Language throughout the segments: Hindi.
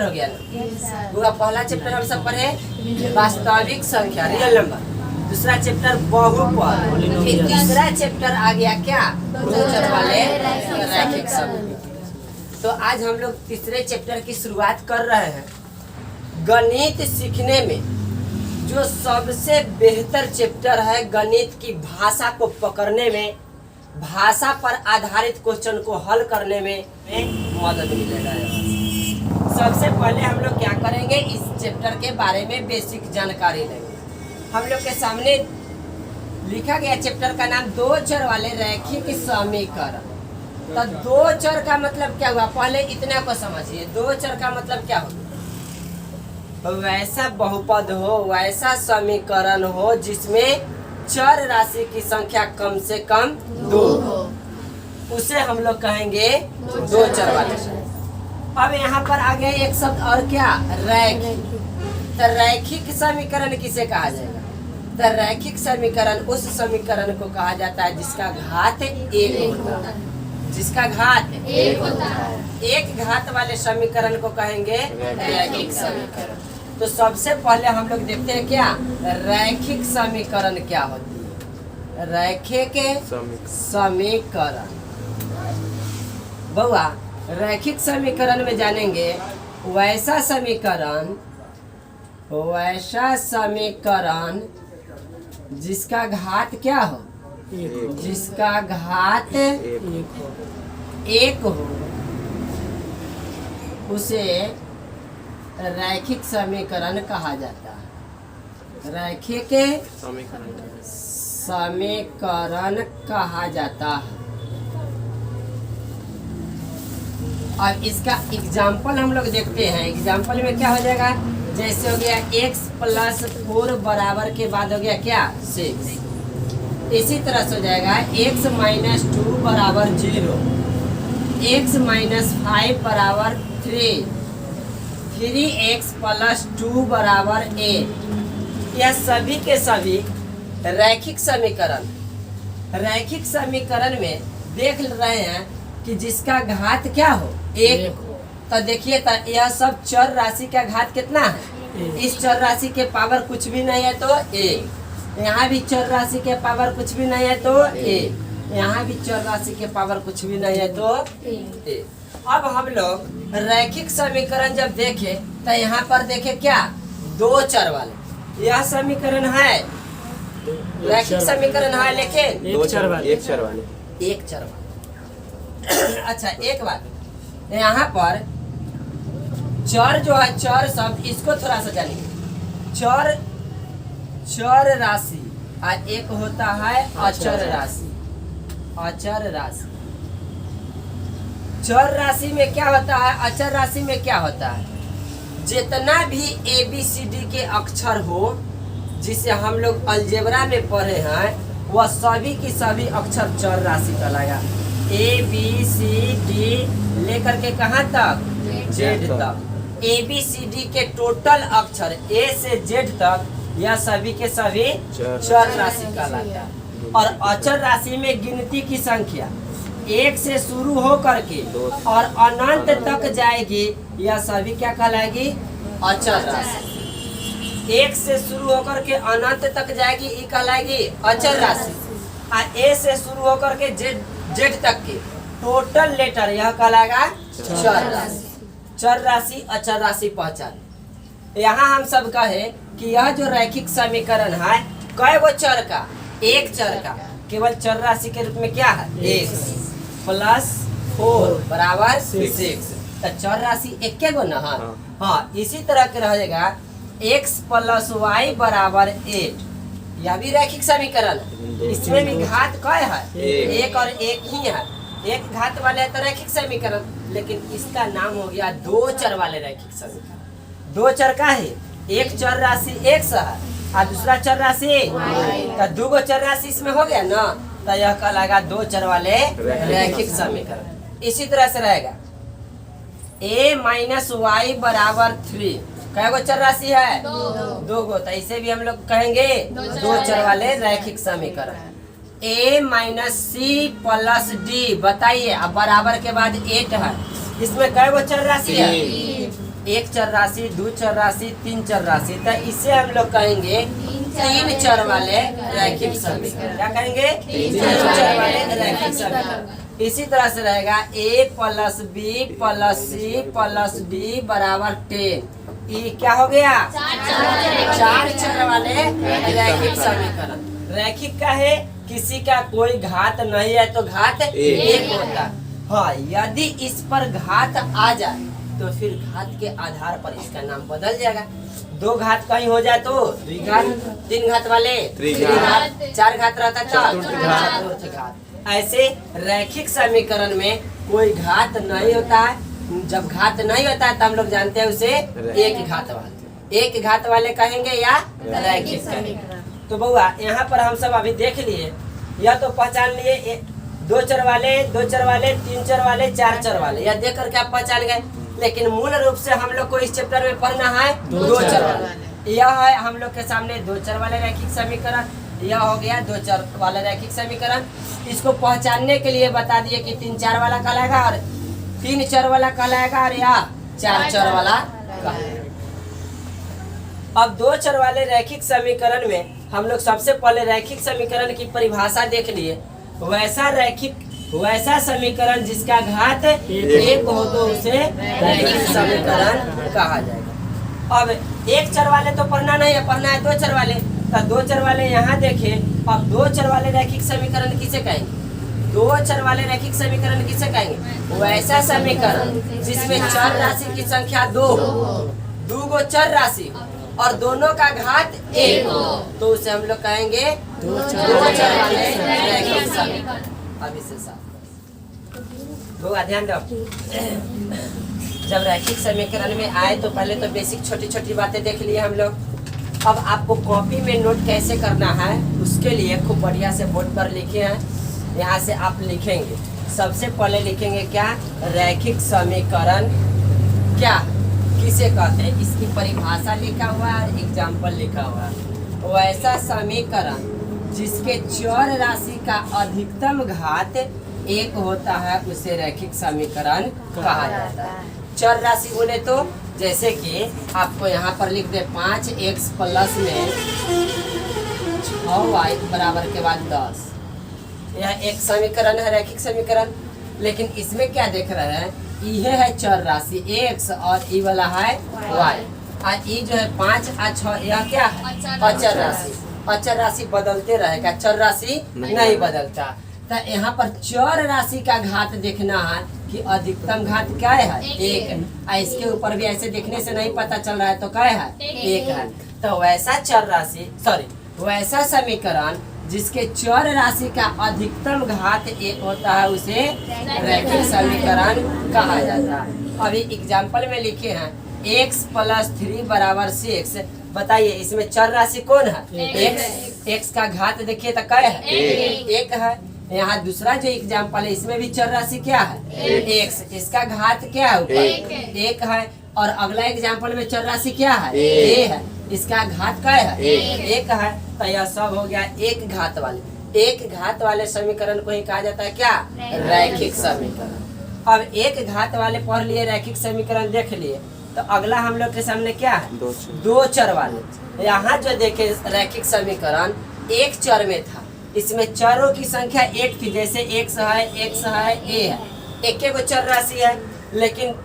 चैप्टर हो गया ना। पूरा पहला चैप्टर हम सब पढ़े वास्तविक संख्या रियल नंबर, दूसरा चैप्टर बहुपद, फिर तीसरा चैप्टर आ गया क्या दो चर वाले रैखिक समीकरण। तो आज हम लोग तीसरे चैप्टर की शुरुआत कर रहे हैं। गणित सीखने में जो सबसे बेहतर चैप्टर है, गणित की भाषा को पकड़ने में, भाषा पर आधारित क्वेश्चन को हल करने में मदद मिलेगा। सबसे पहले हम लोग क्या करेंगे, इस चैप्टर के बारे में बेसिक जानकारी लेंगे। हम लोग के सामने लिखा गया चैप्टर का नाम दो चर वाले रैखिक समीकरण। तो दो चर का मतलब क्या हुआ, पहले इतना को समझिए। दो चर का मतलब क्या होगा, वैसा बहुपद हो, वैसा समीकरण हो जिसमें चर राशि की संख्या कम से कम दो हो, उसे हम लोग कहेंगे दो चर वाले। अब यहाँ पर आ गया एक शब्द और क्या, रैखिक। तो रैखिक समीकरण किसे कहा जाएगा, तो रैखिक समीकरण उस समीकरण को कहा जाता है जिसका घात एक होता है, जिसका घात एक होता है। एक घात वाले समीकरण को कहेंगे रैखिक समीकरण। तो सबसे पहले हम लोग देखते हैं क्या रैखिक समीकरण क्या होती है। रैखिक समीकरण बउआ, रैखिक समीकरण में जानेंगे वैसा समीकरण जिसका घात क्या हो, जिसका घात एक हो, उसे रैखिक समीकरण कहा जाता है। रैखिक समीकरण कहा जाता है। और इसका एग्जाम्पल हम लोग देखते हैं। एग्जाम्पल में क्या हो जाएगा, जैसे हो गया x + 4 बराबर के बाद हो गया क्या 6। इसी तरह से हो जाएगा x - 2 बराबर 0, x - 5 बराबर 3, 3x + 2 बराबर 8। यह सभी के सभी रैखिक समीकरण। रैखिक समीकरण में देख रहे हैं कि जिसका घात क्या हो, एक हो। तो देखिए यह सब चर राशि का घात कितना है, इस चर राशि के पावर कुछ भी नहीं है तो एक, यहाँ भी चर राशि के पावर कुछ भी नहीं है तो एक, यहाँ भी चर राशि के पावर कुछ भी नहीं है तो एक। अब हम लोग रैखिक समीकरण जब देखे तो यहाँ पर देखे क्या दो चर वाले, यह समीकरण है रैखिक समीकरण है, लेकिन एक चर वाले अच्छा एक बात, यहाँ पर चर जो है, चर शब्द इसको थोड़ा सा जानिए। चर राशि और एक होता है अचर राशि। अचर राशि, चर राशि में क्या होता है, अचर राशि में क्या होता है, जितना भी ABCD के अक्षर हो, जिसे हम लोग अलजेब्रा में पढ़े हैं, वह सभी की सभी अक्षर चर राशि कहलाएगा। ABCD लेकर के कहाँ तक, Z तक। ABCD के टोटल अक्षर A से Z तक, यह सभी के सभी चर राशि कहलाता है। और अचर राशि में गिनती की संख्या एक से शुरू हो करके और अनंत तक जाएगी, यह सभी क्या कहलाएगी, अचर राशि। एक से शुरू होकर के अनंत तक जाएगी, ये कहलाएगी अचर राशि। और ए से शुरू होकर के जेड तक के टोटल लेटर यह कहलाएगा चर राशि। चर राशि अचर राशि पहचान। यहाँ हम सब कहे कि यह जो रैखिक समीकरण है, कई गो चर का, एक चर का, केवल चर राशि के रूप में क्या है, x + 4 बराबर 6। तो चर राशि एक के गो ना, हाँ इसी तरह के रहेगा x + y बराबर 8। यह भी रैखिक समीकरण है। इसमें भी घात कय है, एक और एक ही है। एक घात वाले है तो रैखिक समीकरण, लेकिन इसका नाम हो गया दो चर वाले रैखिक समीकरण। दो चर का है, एक चर राशि x है और दूसरा चर राशि, तो दो गो चर राशि इसमें हो गया ना, तो यह कहलाएगा दो चर वाले रैखिक समीकरण। इसी तरह से रहेगा a - y बराबर 3। कै गो चर राशि है, दो गो, तो इसे भी हम लोग कहेंगे दो चर वाले रैखिक समीकरण। a - c + d बताइए, अब बराबर के बाद 8 है, इसमें कै गो चर राशि है, एक चर राशि, दो चर राशि, तीन चर राशि, तो इसे हम लोग कहेंगे तीन चर वाले रैखिक समीकरण। क्या कहेंगे? तीन चर वाले रैखिक समीकरण। इसी तरह से रहेगा a plus B plus C plus D बराबर 10। ये क्या हो गया? चार चर वाले रैखिक समीकरण। रैखिक का है, किसी का कोई घात नहीं है तो घात एक होता है। हाँ, यदि इस पर घात आ जाए तो फिर घात के आधार पर इसका नाम बदल जाएगा। दो घात कहीं हो जाए तो द्विघात, तीन घात वाले त्रिघात, चार घात रहता चतुर्थ घात। ऐसे रैखिक समीकरण में कोई घात नहीं होता है। जब घात नहीं होता है तो हम लोग जानते हैं उसे एक घात वाले, एक घात वाले कहेंगे या रैखिक कहेंगे। तो बउआ यहाँ पर हम सब अभी देख लिए, या तो पहचान लिए दो चर वाले, दो चर वाले, तीन चर वाले, चार चर वाले, या देख करके आप पहचान गए। लेकिन मूल रूप से हम लोग को इस चैप्टर में पढ़ना है दो चर वाले। यह है हम लोग के सामने दो चर वाले रैखिक समीकरण। यह हो गया दो चर वाला रैखिक समीकरण। इसको पहचानने के लिए बता दिए कि तीन चार वाला कहलाएगा और तीन चर वाला कहलाएगा और या चार चर वाला कहलाएगा। अब दो चर वाले रैखिक समीकरण में हम लोग सबसे पहले रैखिक समीकरण की परिभाषा देख लिए। वैसा समीकरण जिसका घात एक हो तो उसे रैखिक समीकरण कहा जाएगा। अब एक चर वाले तो पढ़ना नहीं है, पढ़ना है दो चर वाले। तो दो चर वाले यहाँ देखिए। अब दो चर वाले रैखिक समीकरण किसे कहेंगे? दो चर वाले रैखिक समीकरण किसे कहेंगे? वैसा समीकरण जिसमें चर राशि की संख्या दो गो चर राशि और दोनों का घात एक हो तो उसे हम लोग कहेंगे दो चर वाले रैखिक समीकरण। अब इसे साफ ध्यान दो। जब रैखिक समीकरण में आए तो पहले तो बेसिक छोटी छोटी बातें देख लिए हम लोग। अब आपको कॉपी में नोट कैसे करना है उसके लिए खूब बढ़िया से बोर्ड पर लिखे हैं। यहाँ से आप लिखेंगे, सबसे पहले लिखेंगे क्या? रैखिक समीकरण क्या किसे कहते हैं, इसकी परिभाषा लिखा हुआ है और एग्जाम्पल लिखा हुआ है। वैसा समीकरण जिसके चर राशि का अधिकतम घात एक होता है उसे रैखिक समीकरण कहा जाता है। चर राशि बोले तो जैसे कि आपको यहाँ पर लिख दे 5x प्लस में 6y बराबर के बाद 10। यह एक समीकरण है रैखिक समीकरण। लेकिन इसमें क्या देख रहे हैं? यह है चर राशि x और ई वाला है y। और ई जो है 5 और 6 यह क्या है? अचर राशि। अचर राशि बदलते रहेगा, चर राशि नहीं बदलता। तो यहाँ पर चर राशि का घात देखना है कि अधिकतम घात क्या है? एक है। इसके ऊपर भी ऐसे देखने से नहीं पता चल रहा है तो क्या है? एक है। तो वैसा चर राशि वैसा समीकरण जिसके चर राशि का अधिकतम घात एक होता है उसे रैखिक समीकरण कहा जाता है। अभी एग्जाम्पल में लिखे हैं x प्लस 3 बराबर 6। बताइए इसमें चर राशि कौन है? x का घात देखिए तो क्या है? एक है। यहाँ दूसरा जो एग्जाम्पल है इसमें भी चर राशि क्या है? x। इसका घात क्या है? ऊपर एक है। और अगला एग्जाम्पल में चर राशि क्या है? a है। इसका घात क्या है? एक है। तो यह सब हो गया एक घात वाले। एक घात वाले समीकरण को ही कहा जाता है क्या? रैखिक समीकरण। अब एक घात वाले पढ़ लिए, रैखिक समीकरण देख लिए। तो अगला हम लोग के सामने क्या है? दो चर वाले। यहाँ जो देखे रैखिक समीकरण एक चर में था, इसमें चरों की संख्या एक थी। जैसे x है, a है, एक गो चर राशि है। लेकिन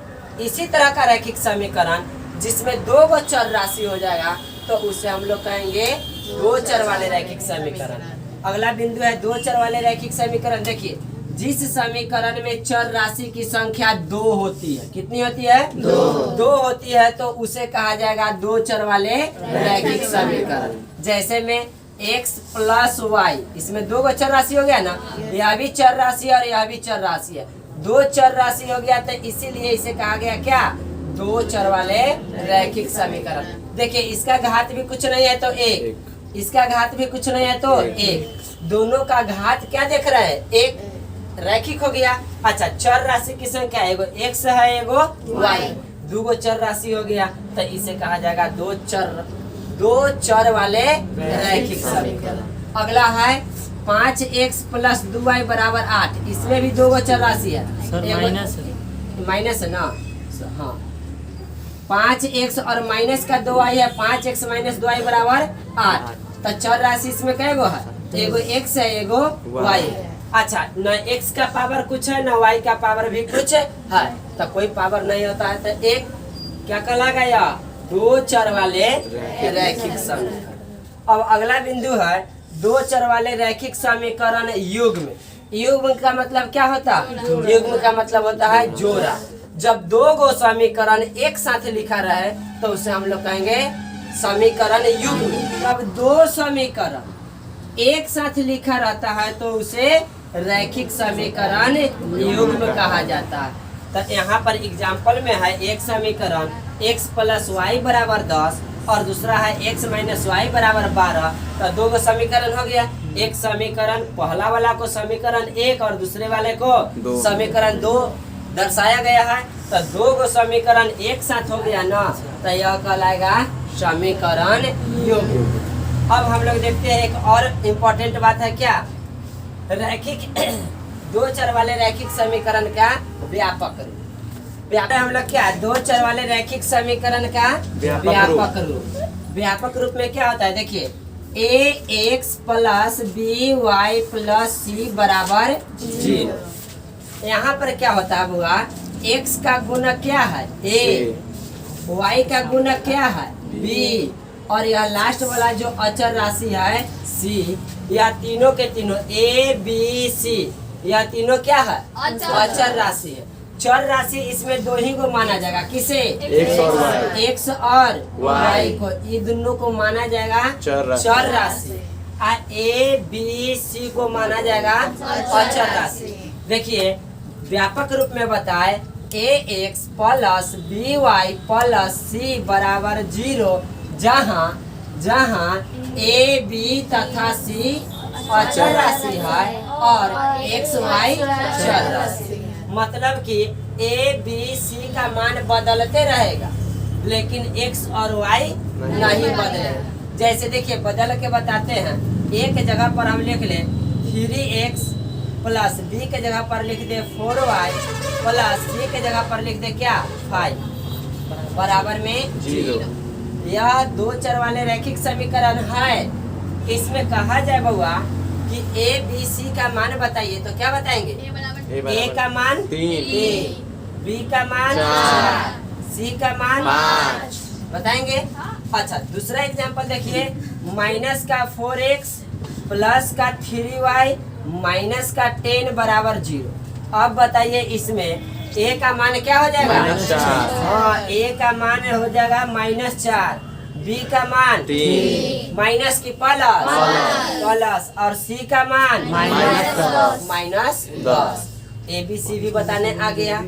इसी तरह का रैखिक समीकरण जिसमें दो गो चर राशि हो जाएगा तो उसे हम लोग कहेंगे दो चर वाले रैखिक समीकरण। अगला बिंदु है दो चर वाले रैखिक समीकरण। देखिए जिस समीकरण में चर राशि की संख्या दो होती है, कितनी होती है? दो होती है तो उसे कहा जाएगा दो चर वाले रैखिक समीकरण। जैसे में x प्लस y, इसमें दो गो चर राशि हो गया ना, यह भी चर राशि और यह भी चर राशि है। दो चर राशि हो गया तो इसीलिए इसे कहा गया क्या? दो चर वाले रैखिक समीकरण। देखिए इसका घात भी कुछ नहीं है तो एक, इसका घात भी कुछ नहीं है तो एक। दोनों का घात क्या देख रहे हैं? एक। रैखिक हो गया। अच्छा, चर राशि की संख्या एगो x है, एगो y, दो गो चर राशि हो गया तो इसे कहा जाएगा दो चर वाले रैखिक समीकरण। अगला है 5x प्लस 2y बराबर 8। इसमें भी दो गो चर राशि है। माइनस है ना? हाँ, 5x और माइनस का 2y है, 5x माइनस 2y बराबर 8। तो चर राशि इसमें कै गो है, एगो x है एगो y है। अच्छा, न x का पावर कुछ है न y का पावर भी कुछ है, तो कोई पावर नहीं होता है। तो एक क्या कहलाएगा, या दो चर वाले रैखिक समीकरण। अब अगला बिंदु है दो चर वाले रैखिक समीकरण युग्म। युग्म का मतलब क्या होता है, युग्म का मतलब होता है जोड़ा। जब दो गो समीकरण एक साथ लिखा रहे तो उसे हम लोग कहेंगे समीकरण युग्म। जब दो समीकरण एक साथ लिखा रहता है तो उसे रैखिक समीकरण युग्म कहा जाता है। तो यहाँ पर एग्जाम्पल में है एक समीकरण x प्लस वाई बराबर 10 और दूसरा है x माइनस वाई बराबर 12। तो दो गो समीकरण हो गया। एक समीकरण पहला वाला को समीकरण 1 और दूसरे वाले को समीकरण 2 दर्शाया गया है। तो दो गो समीकरण एक साथ हो गया ना, तो यह कहलाएगा समीकरण युग्म। अब हम लोग देखते हैं एक और इम्पोर्टेंट बात है, क्या रैखिक दो चर वाले रैखिक समीकरण का व्यापक रूप। हम लोग क्या दो चर वाले रैखिक समीकरण का व्यापक रूप। व्यापक रूप में क्या होता है, देखिए ax plus by plus c बराबर 0। यहाँ पर क्या होता है बुआ, x का गुणक क्या है a, y का गुणक क्या है b, और यह लास्ट वाला जो अचर राशि है c। यह तीनों के तीनों a b c यह तीनों क्या है अचर राशि है। चर राशि इसमें दो ही को माना जाएगा, किसे x और y को, ये दोनों को माना जाएगा चर राशि। a b c को माना जाएगा अचर राशि। देखिए व्यापक रूप में बताए ax plus by plus c बराबर 0, जहाँ जहाँ a b तथा c अचर राशि है और x y चर राशि। मतलब कि a b c का मान बदलते रहेगा लेकिन x और y नहीं बदलेगा। जैसे देखिए बदल के बताते हैं, a के जगह पर हम लिख ले 3x प्लस b के जगह पर लिख दे 4y प्लस c के जगह पर लिख दे क्या 5 बराबर में 0। यह दो चर वाले रैखिक समीकरण है। इसमें कहा जाए बउआ कि a b c का मान बताइए, तो क्या बताएंगे, a का मान 3, b का मान 4, c का मान 5 बताएंगे। अच्छा दूसरा एग्जांपल देखिए, माइनस का 4x प्लस का 3y माइनस का 10 बराबर 0। अब बताइए इसमें a का मान क्या हो जाएगा, हाँ a का मान हो जाएगा -4, b का मान माइनस की प्लस और c का मान -10। a b c भी बताने आ गया।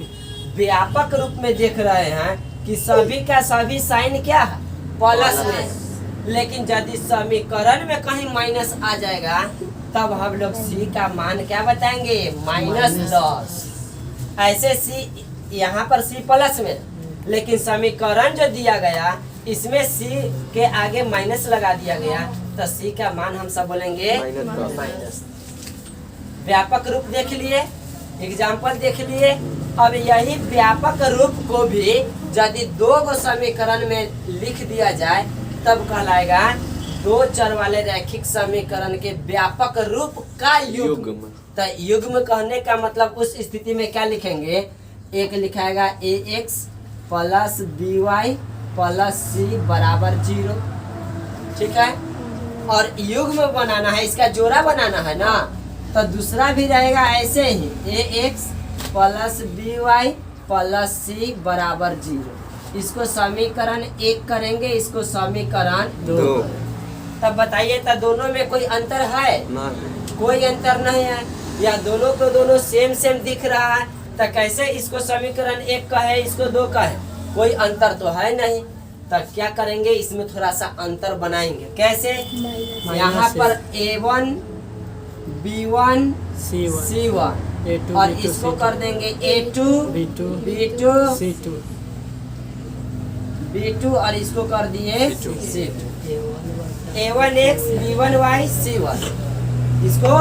व्यापक रूप में देख रहे हैं कि सभी का सभी साइन क्या है प्लस में, लेकिन यदि समीकरण में कहीं माइनस आ जाएगा तब हम लोग c का मान क्या बताएंगे -10। ऐसे c यहाँ पर c प्लस में, लेकिन समीकरण जो दिया गया इसमें c के आगे माइनस लगा दिया गया तो c का मान हम सब बोलेंगे माइनस। व्यापक रूप देख लिए, एग्जाम्पल देख लिए। अब यही व्यापक रूप को भी यदि दो गो समीकरण में लिख दिया जाए तब कहलाएगा दो चर वाले रैखिक समीकरण के व्यापक रूप का युग्म। तो युग्म कहने का मतलब उस स्थिति में क्या लिखेंगे, एक लिखाएगा ax plus by plus c बराबर 0, ठीक है। और युग्म बनाना है, इसका जोड़ा बनाना है ना, तो दूसरा भी रहेगा ऐसे ही ax plus by plus c बराबर 0। इसको समीकरण 1 करेंगे, इसको समीकरण 2। तब बताइए तो दोनों में कोई अंतर है, कोई अंतर नहीं है, या दोनों को दोनों सेम सेम दिख रहा है। तो कैसे इसको समीकरण 1 कहे इसको 2 कहे, कोई अंतर तो है नहीं। तब क्या करेंगे, इसमें थोड़ा सा अंतर बनाएंगे। कैसे, यहाँ पर a1 b1 c1 और इसको कर देंगे a2 b2 b2 और इसको कर दिए c2। a1x b1y c1, इसको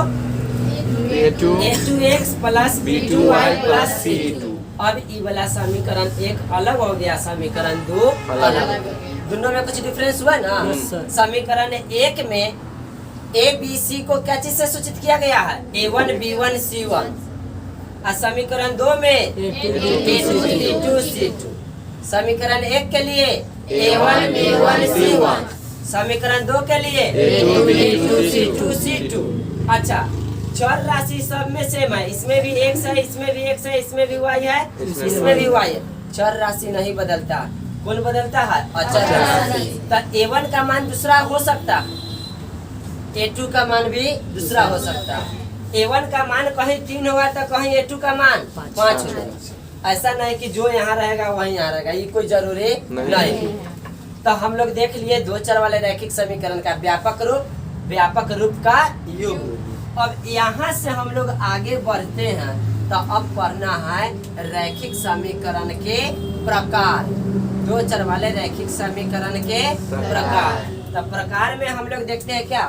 a2x plus b2y plus c2 अब ई वाला समीकरण एक अलग हो गया, समीकरण दो अलग। दोनों में कुछ डिफरेंस हुआ ना। समीकरण एक में ए बी सी को क्या चीज से सूचित किया गया है, A1 B1 C1। और समीकरण दो में A2 B2 C2। समीकरण एक के लिए A1 B1 C1, समीकरण दो के लिए A2 B2 C2। अच्छा, चर राशि सब में सेम है, इसमें भी x है, इसमें भी x है, इसमें भी y है, इसमें भी y है। चर राशि नहीं बदलता, कौन बदलता है, अचर राशि। तो A1 का मान दूसरा हो सकता है, A2 का मान भी दूसरा हो सकता है। A1 का मान कहीं 3 होगा तो कहीं A2 का मान 5 हो जाएगा। ऐसा नहीं कि जो यहाँ रहेगा वहीं यहाँ रहेगा, ये कोई जरूरी नहीं। तो हम लोग देख लिए दो चर वाले रैखिक समीकरण का व्यापक रूप का योग। अब यहाँ से हम लोग आगे बढ़ते हैं, तो अब पढ़ना है रैखिक समीकरण के प्रकार। दो चर वाले रैखिक समीकरण के प्रकार। तो प्रकार में हम लोग देखते हैं क्या,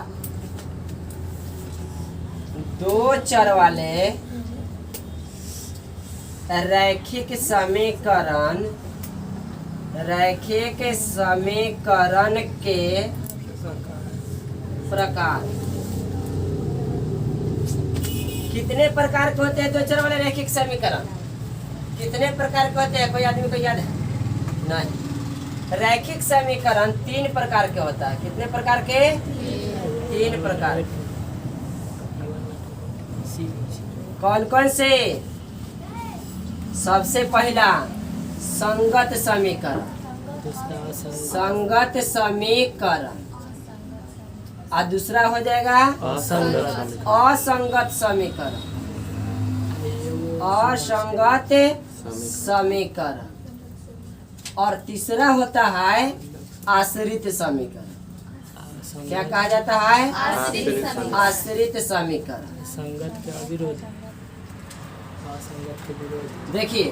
दो चर वाले रैखिक समीकरण के प्रकार। कितने प्रकार के होते हैं दो चर वाले रैखिक समीकरण? कितने प्रकार के होते हैं, कोई आदमी को याद है? नहीं। रैखिक समीकरण 3 प्रकार के होता है। कितने प्रकार के? 3 प्रकार। कौन कौन से? सबसे पहला संगत समीकरण, संगत समीकरण। और दूसरा हो जाएगा असंगत समीकरण, असंगत समीकरण। और तीसरा होता है आश्रित समीकरण। क्या कहा जाता है? आश्रित समीकरण। संगत के अविरोध, असंगत के विरोध। देखिए,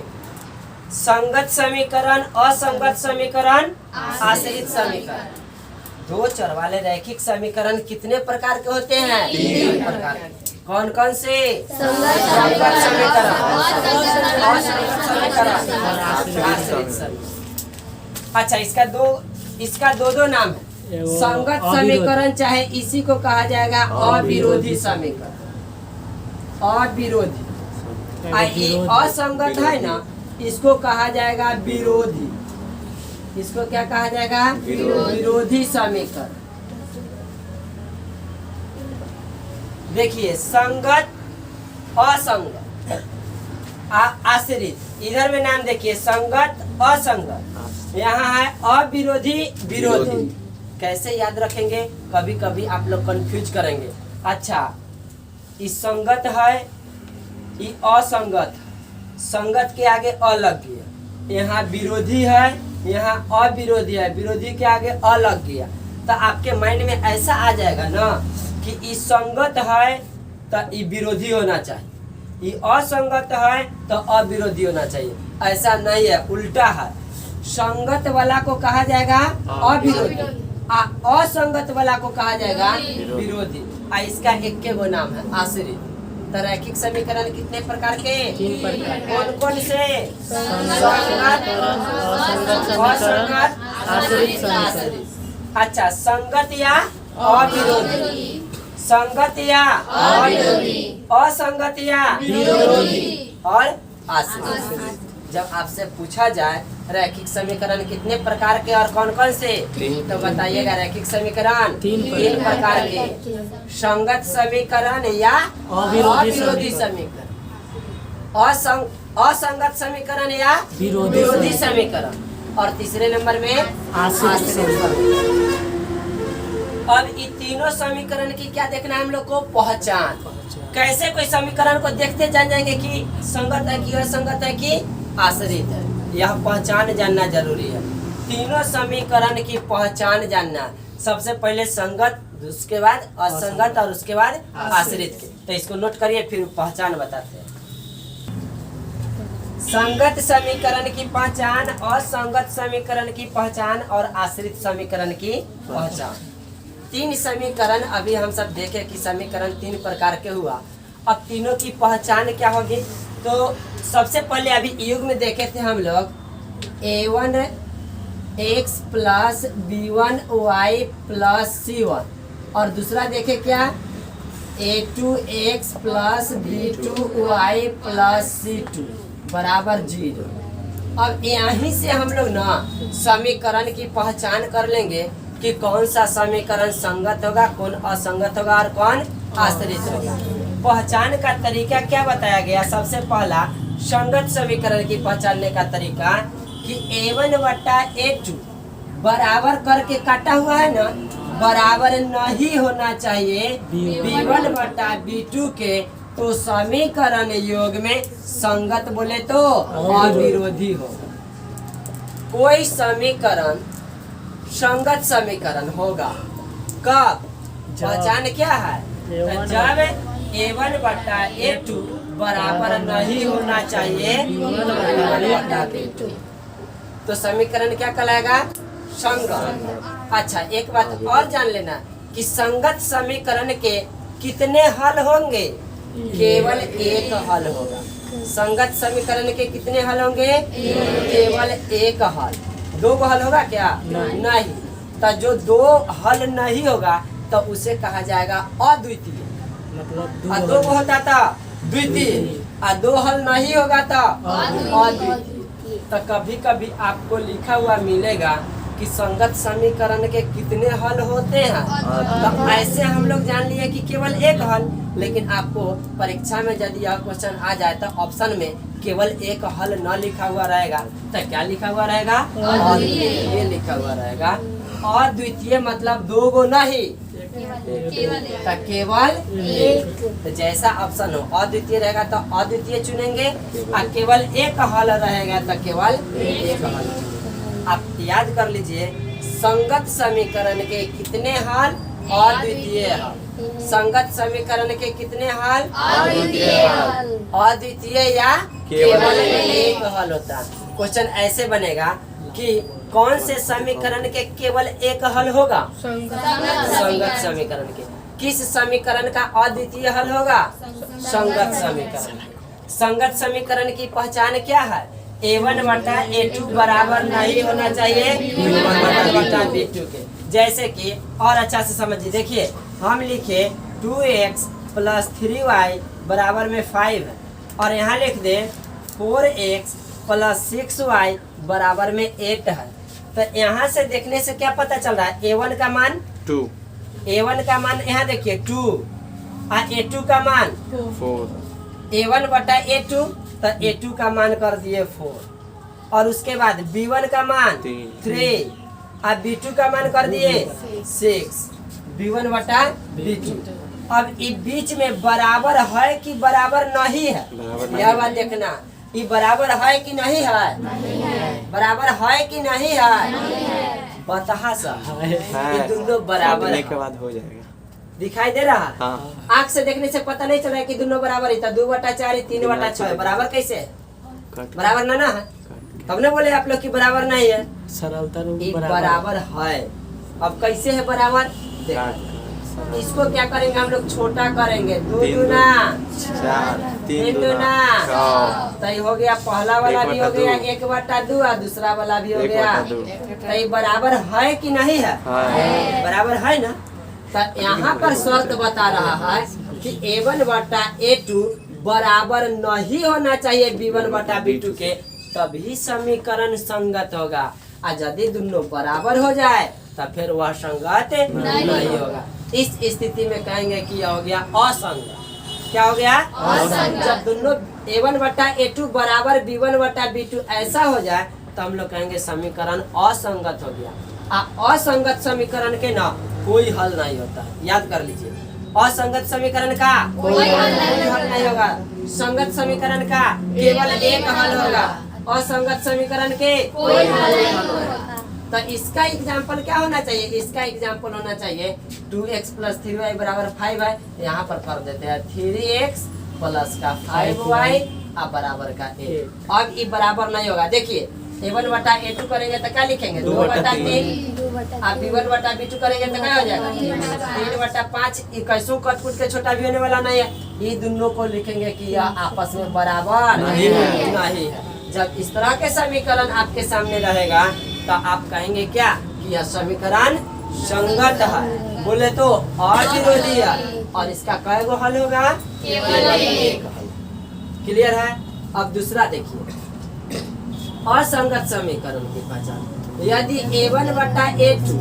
संगत समीकरण, असंगत समीकरण, आश्रित समीकरण। दो चर वाले रैखिक समीकरण कितने प्रकार के होते हैं? 3 प्रकार के। कौन कौन से? संगत समीकरण, असंगत समीकरण, आश्रित समीकरण। अच्छा, इसका दो नाम है। संगत समीकरण चाहे इसी को कहा जाएगा अविरोधी समीकरण, अविरोधी। असंगत है ना, इसको कहा जाएगा विरोधी। इसको क्या कहा जाएगा? विरोधी समीकरण। देखिए, संगत, असंगत, आश्रित। इधर में नाम देखिए, संगत, असंगत। यहाँ है अविरोधी, विरोधी। कैसे याद रखेंगे? कभी कभी आप लोग कंफ्यूज करेंगे। अच्छा, इस संगत है, ये असंगत है। संगत के आगे अ लग गया। यहाँ विरोधी है, यहाँ अविरोधी है, विरोधी के आगे अ लग गया। तो आपके माइंड में ऐसा आ जाएगा ना कि ये संगत है तो ये विरोधी होना चाहिए, ये असंगत है तो अविरोधी होना चाहिए। ऐसा नहीं है, उल्टा है। संगत वाला को कहा जाएगा अविरोधी, असंगत वाला को कहा जाएगा विरोधी। इसका एक के गो नाम है आश्रित। तो रैखिक समीकरण कितने प्रकार के? 3 प्रकार। कौन कौन से? संगत, असंगत, आश्रित। अच्छा, संगत या अविरोधी, संगत या अविरोधी, असंगत या विरोधी, और आश्रित। जब आपसे पूछा जाए रैखिक समीकरण कितने प्रकार के और कौन कौन से, तो बताइएगा रैखिक समीकरण 3 प्रकार के। संगत समीकरण या अविरोधी समीकरण, असंगत समीकरण या विरोधी समीकरण, और तीसरे नंबर में आश्रित समीकरण। अब इन तीनों समीकरण की क्या देखना है हम लोग को? पहचान। कैसे कोई समीकरण को देखते जान जाएंगे कि संगत है कि असंगत है कि आश्रित है, यह पहचान जानना जरूरी है। तीनों समीकरण की पहचान जानना, सबसे पहले संगत, उसके बाद असंगत और उसके बाद आश्रित के। तो इसको नोट करिए, फिर पहचान बताते हैं। संगत समीकरण की पहचान, असंगत समीकरण की पहचान और आश्रित समीकरण की पहचान। 3 समीकरण अभी हम सब देखे कि समीकरण 3 प्रकार के हुआ। अब तीनों की पहचान क्या होगी? तो तो सबसे पहले अभी युग में देखे थे हम लोग a1 x plus b1 y plus c1 और दूसरा देखे क्या a2 x plus b2 y plus c2 बराबर 0। अब यहीं से हम लोग ना समीकरण की पहचान कर लेंगे कि कौन सा समीकरण संगत होगा, कौन असंगत होगा और कौन आश्रित होगा। पहचान का तरीका क्या बताया गया? सबसे पहला संगत समीकरण की पहचानने का तरीका कि a1 बटा a2 बराबर करके काटा हुआ है ना, बराबर नहीं होना चाहिए b1 बटा b2 के, तो समीकरण योग में संगत बोले तो अविरोधी होगा। कोई समीकरण संगत समीकरण होगा कब? पहचान क्या है? जब a1 बटा a2 बराबर नहीं होना चाहिए b1 बटा b2, तो समीकरण क्या कहलाएगा? संगत। अच्छा, एक बात और जान लेना कि संगत समीकरण के कितने हल होंगे? केवल एक हल होगा। संगत समीकरण के कितने हल होंगे? केवल एक हल। दो हल होगा क्या? नहीं। तो जो दो हल नहीं होगा तो उसे कहा जाएगा अद्वितीय। मतलब दो होता था द्वितीय, और दो हल नहीं होगा तो अद्वितीय। तो कभी कभी आपको लिखा हुआ मिलेगा कि संगत समीकरण के कितने हल होते हैं, तो ऐसे हम लोग जान लिए कि केवल एक हल। लेकिन आपको परीक्षा में यदि यह क्वेश्चन आ जाए तो ऑप्शन में केवल एक हल न लिखा हुआ रहेगा तो क्या लिखा हुआ रहेगा? अद्वितीय लिखा हुआ रहेगा। अद्वितीय मतलब दो गो नहीं, तो केवल एक। तो जैसा ऑप्शन हो अद्वितीय रहेगा तो अद्वितीय चुनेंगे, और केवल एक हल रहेगा तो केवल एक हल। आप याद कर लीजिए, संगत समीकरण के कितने हल? अद्वितीय हल। संगत समीकरण के कितने हल? अद्वितीय या केवल एक हल होता। क्वेश्चन ऐसे बनेगा कि कौन से समीकरण के केवल एक हल होगा? संगत समीकरण के। किस समीकरण का अद्वितीय हल होगा? संगत समीकरण। संगत समीकरण की पहचान क्या है? a1 बटा a2 बराबर नहीं होना चाहिए b1 बटा b2 के। जैसे कि और अच्छा से समझिए, देखिए हम लिखे 2x प्लस 3y बराबर में 5 है, और यहाँ लिख दे 4x प्लस 6y बराबर में 8 है। तो यहाँ से देखने से क्या पता चल रहा है? a1 का मान 2, a1 का मान यहाँ देखिए 2 और a2 का मान 4, a1 बटा a2, तो a2 का मान कर दिए 4, और उसके बाद b1 का मान 3 और b2 का मान कर दिए 6, b1 बटा b2। अब इस बीच में बराबर है कि बराबर नहीं है? बराबर नहीं यह बात देखना, ये बराबर है कि नहीं है? बराबर है कि नहीं है? बता सा ये दोनों बराबर करने है। के बाद हो जाएगा। दिखाई दे रहा है? हाँ, आँख से देखने से पता नहीं चल रहा है कि दोनों बराबर है। 2 बटा 4 3 बटा 6 बराबर कैसे है? कट बराबर ना है? तब ने बोले आप लोग की बराबर नहीं है। सरलता रूप ये बराबर है। अब कैसे है बराबर? देखो, इसको क्या करेंगे हम लोग? छोटा करेंगे। 2 दूना 4, 3 3 दूना 6, तो ये हो गया, पहला वाला भी हो गया 1/2, 1/2 और दूसरा वाला भी हो गया। 1/2। तो ये बराबर है कि नहीं है? हाँ। बराबर है ना? तो यहाँ पर शर्त बता रहा है कि a1 बटा a2 बराबर नहीं होना चाहिए b1 बटा b2 के, तभी समीकरण संगत होगा। और यदि दोनों बराबर हो जाए तो फिर वह संगत नहीं होगा। इस स्थिति में कहेंगे कि यह हो गया असंगत। क्या हो गया? असंगत। जब दोनों a1 बटा a2 बराबर b1 बटा b2 ऐसा हो जाए तो हम लोग कहेंगे समीकरण असंगत हो गया। असंगत समीकरण के ना कोई हल नहीं होता है, याद कर लीजिए। असंगत समीकरण का कोई हल नहीं होगा। संगत समीकरण का केवल एक हल होगा। असंगत समीकरण के कोई हल नहीं होगा। तो इसका एग्जाम्पल क्या होना चाहिए? इसका एग्जाम्पल होना चाहिए 2x प्लस 3y बराबर 5 है। यहाँ पर कर देते हैं 3x प्लस का 5y अब बराबर का 8। अब ये बराबर नहीं होगा। देखिए a1 बटा a2 करेंगे तो क्या लिखेंगे? 2 बटा 3। अब b1 बटा b2 करेंगे तो क्या हो जाएगा? 3 बटा 5। कैसों कट कुट के छोटा भी होने वाला नहीं है, ये दोनों को लिखेंगे कि यह आपस में बराबर नहीं है। नहीं है। जब इस तरह के समीकरण आपके सामने रहेगा तो आप कहेंगे क्या कि यह समीकरण संगत है। बोले तो अविरोधी है। और इसका कै गो हल होगा? केवल एक हल। क्लियर है? अब दूसरा देखिए, असंगत समीकरण की पहचान। यदि a1 बटा a2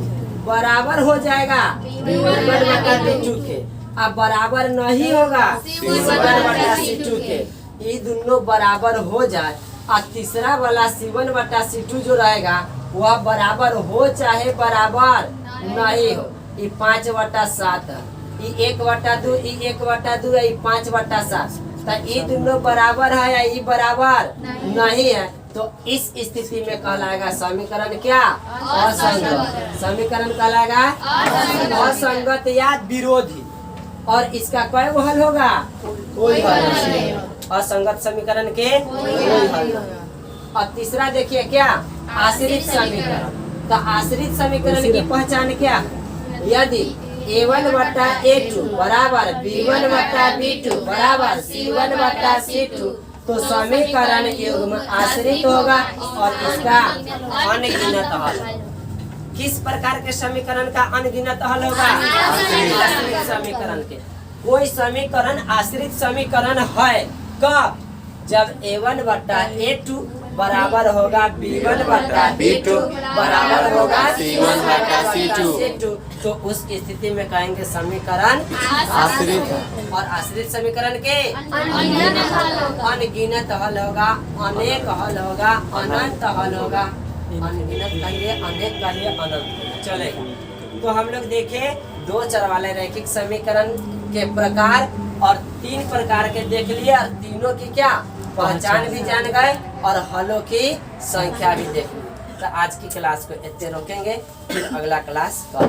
बराबर हो जाएगा b1 बटा b2 के, अब बराबर नहीं होगा c1 बटा c2 के, ये दोनों बराबर हो जाए और तीसरा वाला c1 बटा c2 जो रहेगा वह बराबर हो चाहे बराबर नहीं हो, ये 5 बटा 7 है, ये 1 बटा 2, ये 1 बटा 2 है, ये 5 बटा 7, तो ये दोनों बराबर है या ये बराबर नहीं है, तो इस स्थिति में कहलाएगा समीकरण क्या? असंगत। समीकरण कहलाएगा असंगत या विरोधी। और इसका कोई हल होगा? कोई हल नहीं। असंगत समीकरण के कोई हल नहीं। और तीसरा देखिए क्या? आश्रित समीकरण। तो आश्रित समीकरण की पहचान क्या है? यदि a1 बटा a2 बराबर b1 बटा b2 बराबर c1 बटा c2, तो समीकरण युग्म आश्रित होगा और इसका अनगिनत हल। किस प्रकार के समीकरण का अनगिनत हल होगा? आश्रित समीकरण के। कोई समीकरण आश्रित समीकरण है कब? जब a1 बटा a2 बराबर होगा b1 बटा b2 बराबर होगा c1 बटा c2, तो उस स्थिति में कहेंगे समीकरण आश्रित है। और आश्रित समीकरण के अनगिनत हल होगा, अनेक हल होगा, अनंत हल होगा। अनगिनत कहिए, अनेक कहिए, अनंत चलेगा। तो हम लोग देखे दो चर वाले रैखिक समीकरण के प्रकार और 3 प्रकार के देख लिए और तीनों की क्या पहचान भी जान गए और हलों की संख्या भी देख ली। तो आज की क्लास को इतने रोकेंगे, फिर अगला क्लास कल।